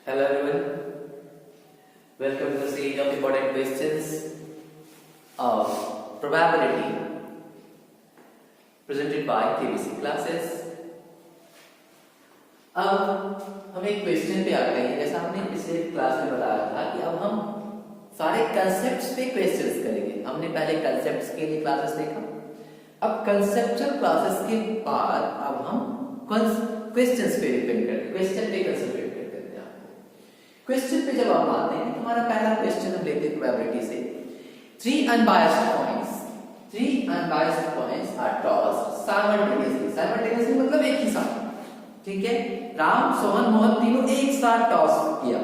Hello everyone, welcome to the series of important questions of probability presented by Cbse classes. अब हम एक question पे आते हैं। जैसा हमने पिछले क्लास में बताया था कि अब हम सारे कंसेप्ट्स पे क्वेश्चंस करेंगे। हमने पहले कंसेप्ट्स के लिए क्लासेस देखा, अब कंसेप्चुअल क्लासेस के बाद अब हम क्वेश्चंस पे डिपेंड करेंगे, क्वेश्चन पे कंसंट्रेट करते हैं। क्वेश्चन पे जब आप आते हैं, तुम्हारा पहला क्वेश्चन हम लेते हैं प्रोबेबिलिटी से। three unbiased points are tossed simultaneously मतलब एक ही साथ, ठीक है। राम, सोहन, मोहन तीनों एक साथ टॉस किया,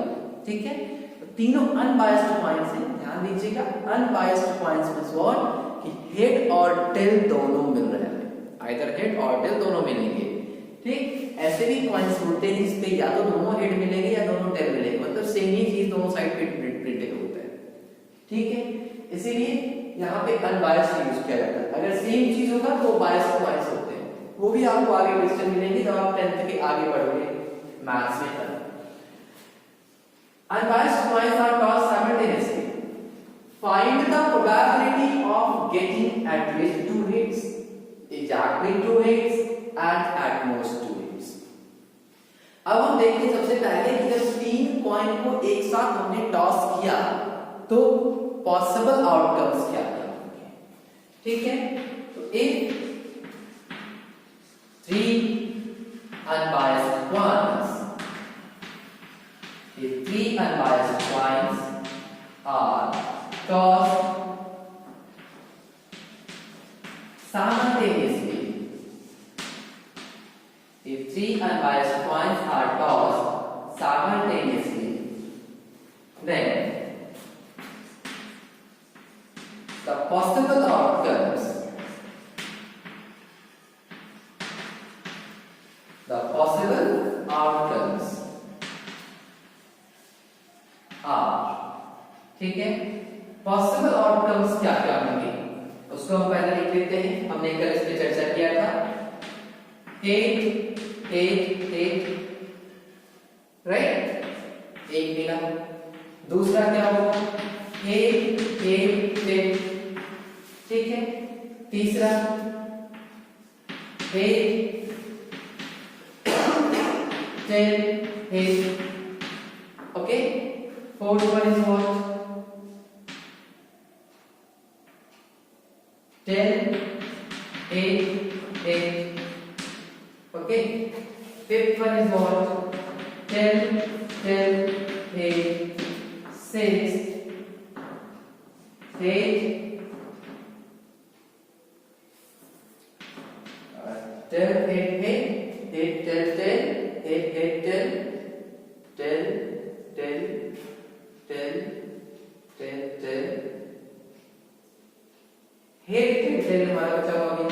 ठीक है। तो तीनों अनबायस्ड पॉइंट्स हैं, ध्यान दीजिएगा। अनबायस्ड पॉइंट्स मींस व्हाट कि हेड और टेल दोनों मिल रहे हैं, आइदर हेड और टेल दोनों मिलेंगे, ठीक। ऐसे भी पॉइंट्स होते हैं जिसपे या तो दोनों हेड मिलेंगे या दोनों टेल मिलेंगे, मतलब सेम ही चीज दोनों साइड पे प्रिंटेड होता है, ठीक है। इसीलिए यहाँ पे अनबायस्ड यूज किया जाता है। अगर सेम चीज होगा तो बायस्ड पॉइंट्स होते हैं, वो भी आपको आगे क्वेश्चन मिलेंगे जब आप 10th के आगे बढ़ोगे मैथ्स में। Unbiased points are tossed simultaneously. Find the probability of getting at least 2 hits, exactly 2 hits, and at most 2 hits. अब हम देखते हैं सबसे पहले कि जब 3 कॉइन को एक साथ हमने टॉस किया तो पॉसिबल आउटकम्स क्या क्या होंगे, ठीक है। तो if 3 unbiased points, if 3 unbiased points are tossed simultaneously, if 3 unbiased points are tossed simultaneously, then the possible outcomes are, ठीक है। पॉसिबल आउटकम्स क्या क्या होंगे उसको हम पहले लिख लेते हैं। हमने कल इस पे चर्चा किया था। 8 राइट, एक मिला। दूसरा क्या होगा 8 ठीक है। तीसरा 8 10 okay. Fourth one is what 10 8 okay. Fifth one is what 10 8 6 8 10 8 8 10 हमारा बचा हुआ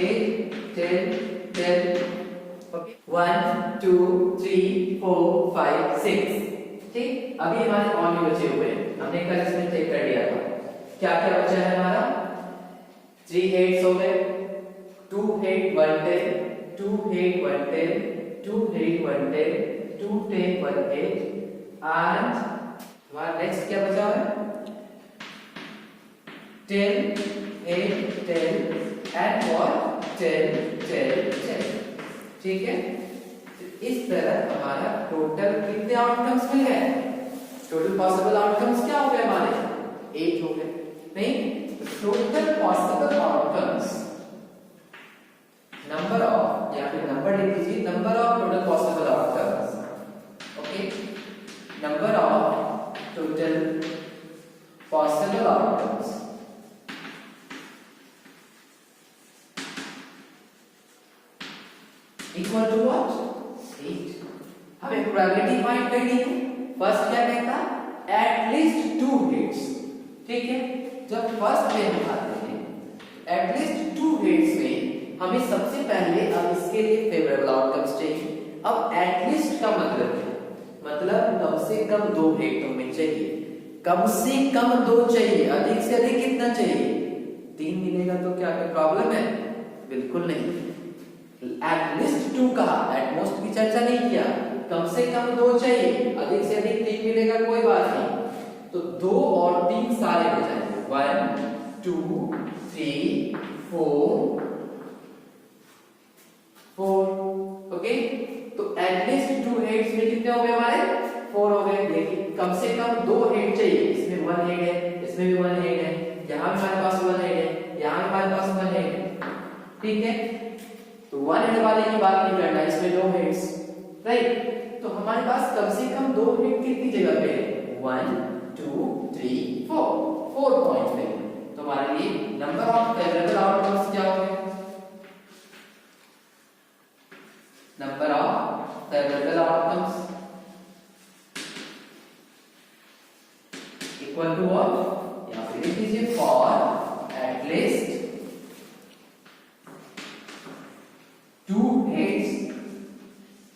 8 10 ओके। 1 2 3 4 5 6 ठीक। अभी हमारे और भी बचे हुए हैं, हमने कल इसमें चेक कर लिया था। क्या क्या बचा है हमारा 3 हेड्स हो गए, 2 head 1 tail, 2 head 1 tail, 2 head 1 tail, 2 tail 1 head, and हमारा नेक्स्ट क्या बचा है 10 8 10 and what 10 ठीक है। तो इस तरह हमारा टोटल कितने आउटकम्स मिल गए, टोटल पॉसिबल आउटकम्स क्या हो गए हमारे 8 हो गए, नहीं। Total possible outcomes number of, या फिर नंबर लिख लीजिए, number of total possible outcomes, okay. Number of total possible outcomes equal to what 8। हमें प्रोबेबिलिटी फाइंड करनी है। फर्स्ट क्या कहता है एटलीस्ट 2 हिट्स, ठीक है। जब फर्स्ट में हम आते हैं एटलीस्ट 2 हिट्स में हमें सबसे पहले अब इसके लिए फेवरेबल आउटकम्स चाहिए। अब एटलीस्ट का मतलब है, मतलब कम से कम 2 हिट तो हमें चाहिए, कम से कम 2 चाहिए, अधिक से अधिक कितना चाहिए 3 मिलेगा तो क्या कोई प्रॉब्लम है, बिल्कुल नहीं। एटलीस्ट 2 कहा, एटमोस्ट की चर्चा नहीं किया, कम से कम 2 चाहिए, अधिक से अधिक 3 मिलेगा कोई बात नहीं, तो 2 और 3 सारे हो जाएंगे 1 2 3 4 4। ओके, तो एटलीस्ट 2 हेड्स में कितने हो गए हमारे 4 हो गए। देखिए कम से कम 2 हेड चाहिए, इसमें 1 हेड है, इसमें भी 1 हेड है, यहाँ भी हमारे पास 1 हेड है, यहाँ भी हमारे पास 1 हेड है, ठीक है। तो 1 हेड वाले की बात नहीं करना, इसमें 2 हेड्स, राइट। तो हमारे पास कम से कम 2 हेड कितनी जगह पे है 1 2 3 4 पॉइंट पे। तो हमारे लिए नंबर ऑफ फेवरेबल आउटकम्स क्या हो गए, number of favourable outcomes equal to what, यहां पे लिख दीजिए फॉर एटलीस्ट 2 heads,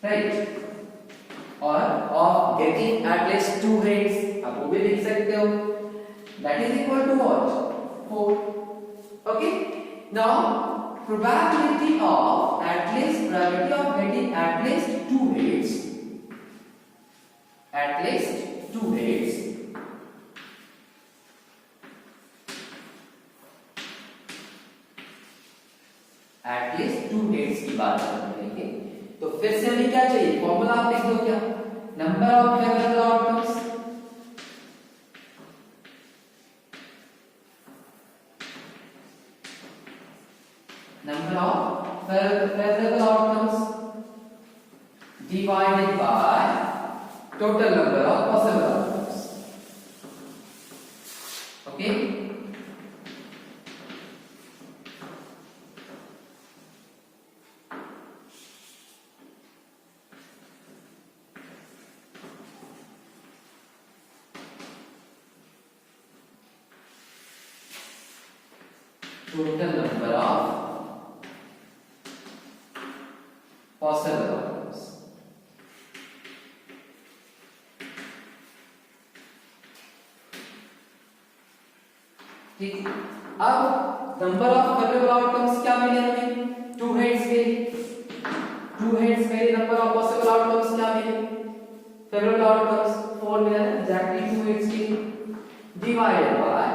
राइट, और ऑफ गेटिंग एटलीस्ट 2 heads, आप वो भी लिख सकते हो, that is equal to what 4। Okay, now probability of getting at least 2 heads, at least 2 heads की बात करेंगे। तो फिर से हमें क्या चाहिए, फॉर्मूला आप लिख दो, क्या number of favourable outcomes divided by total number of possible outcomes। okay, total number of possible outcomes। ठीक, अब नंबर ऑफ फेवरेबल आउटकम्स क्या मिले हमें 2 हेड्स के लिए, 2 हेड्स के लिए नंबर ऑफ पॉसिबल आउटकम्स क्या मिले, फेवरेबल आउटकम्स 4 मिला है, एग्जैक्टली 2 हेड्स के लिए, डिवाइडेड बाय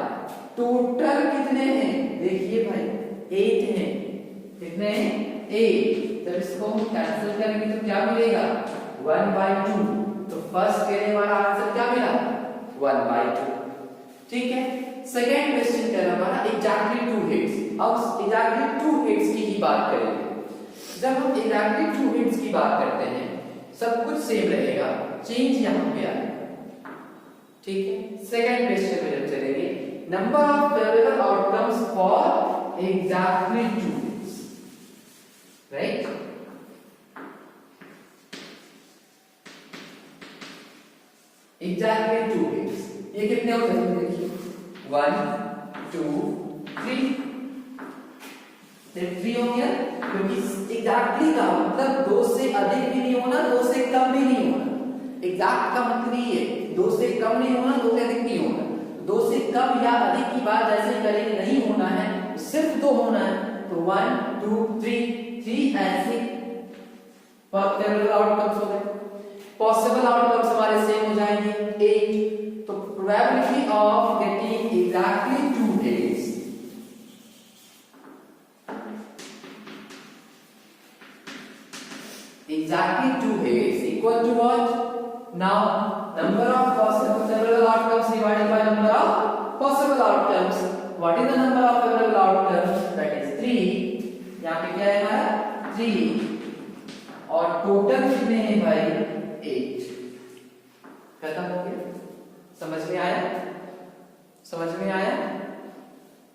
टोटल कितने हैं, देखिए भाई 8 हैं, कितने हैं 8, जब इसको हम कैंसिल करेंगे तो क्या मिलेगा 1/2, तो फर्स्ट के लिए हमारा आंसर क्या मिला 1/2। ठीक है, सेकंड क्वेश्चन कह रहा हमारा एग्जैक्टली 2 हेड्स। अब एग्जैक्टली 2 हेड्स की ही बात करेंगे। जब हम एग्जैक्टली 2 हेड्स की बात करते हैं सब कुछ सेम रहेगा, चेंज यहां पे आएगा। ठीक है, सेकंड क्वेश्चन में जब चलेंगे number of favourable outcomes for exactly 2 heads, right. Exactly 2 heads ये कितने हो जाएंगे, देखिए 1 2 3, 3 हो गया, क्योंकि एग्जैक्टली का मतलब 2 से अधिक भी नहीं होना, 2 से कम भी नहीं होना। एग्जैक्ट का मतलब ये है 2 से कम नहीं होना, 2 से अधिक नहीं होना। 2 से कम या अधिक की बात जैसे करेंगे नहीं होना है, सिर्फ 2 होना है, तो 1 2 3 ऐसे फेवरेबल आउटकम्स हो गए। पॉसिबल आउटकम्स हमारे सेम हो जाएंगे 8, तो probability of getting exactly 2 heads, exactly 2 heads equal to what? Now number of possible favorable outcomes divided by number of possible outcomes. What is the number of favorable outcomes? That is 3। यहाँ पे क्या है हमारा 3 और total कितने हैं भाई 8। खत्म हो गया। समझ में आया? समझ में आया?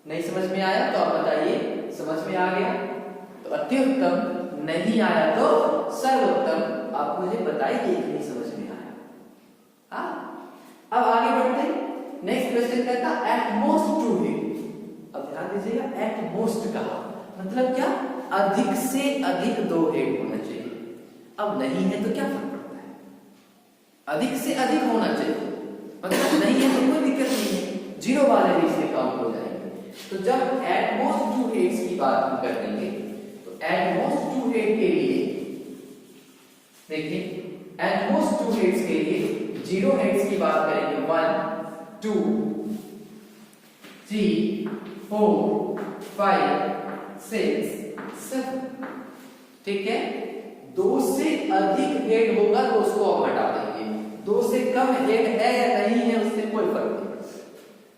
नहीं समझ में आया तो आप बताइए। समझ में आ गया तो अति उत्तम, नहीं आया तो सर्वोत्तम। आप मुझे बताइए कि नहीं समझ में आया। हाँ, अब आगे बढ़ते हैं। नेक्स्ट क्वेश्चन कहता है एट मोस्ट 2 हेड। अब ध्यान दीजिएगा, एट मोस्ट कहा मतलब क्या, अधिक से अधिक 2 हेड होना चाहिए। अब नहीं है तो क्या फर्क पड़ता है, अधिक से अधिक होना चाहिए, मतलब नहीं है तो कोई दिक्कत नहीं है, जीरो वाले भी इसमें काउंट हो जाएंगे। तो जब एट मोस्ट 2 हेड्स की बात हम कर देंगे तो एट मोस्ट 2 हेड के लिए देखिए एटमोस्ट 2 हेड्स के लिए 0 हेड्स की बात करेंगे 1 2 3 4 5 6 7, ठीक है। 2 से अधिक हेड होगा तो उसको हम हटा देंगे, 2 से कम हेड है या नहीं है उससे कोई फर्क नहीं,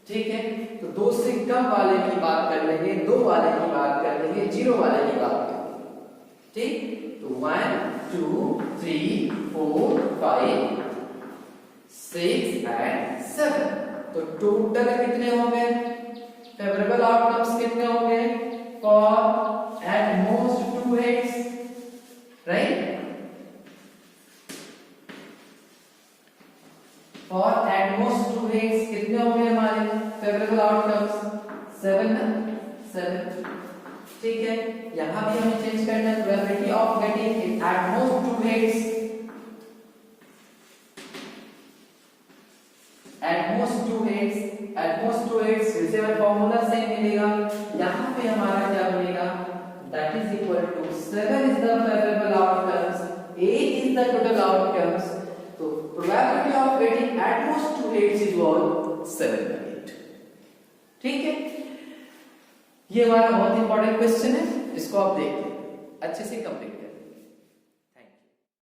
ठीक है। तो 2 से कम वाले की बात कर लेंगे, 2 वाले की बात कर लेंगे, 0 वाले की बात कर लेंगे, ठीक। तो 1 2 3 4 5 6 एंड 7, तो टोटल कितने हो गए फेवरेबल आउटकम्स, कितने हो गए for eight most 2 heads, right. For eight most 2 heads कितने हो गए हमारे फेवरेबल आउटकम्स 7, ठीक है। यहां भी हमें चेंज करना है, probability of getting at most 2 heads, at most 2 heads फिर से हमें फॉर्मूला सेम मिलेगा, यहां पे हमारा क्या मिलेगा, that is equal to 7 is the favourable outcomes, 8 is the total outcomes, तो probability of getting at most 2 heads is equal 7/8, ठीक है। ये हमारा बहुत इंपॉर्टेंट क्वेश्चन है, इसको आप देखिए अच्छे से कंप्लीट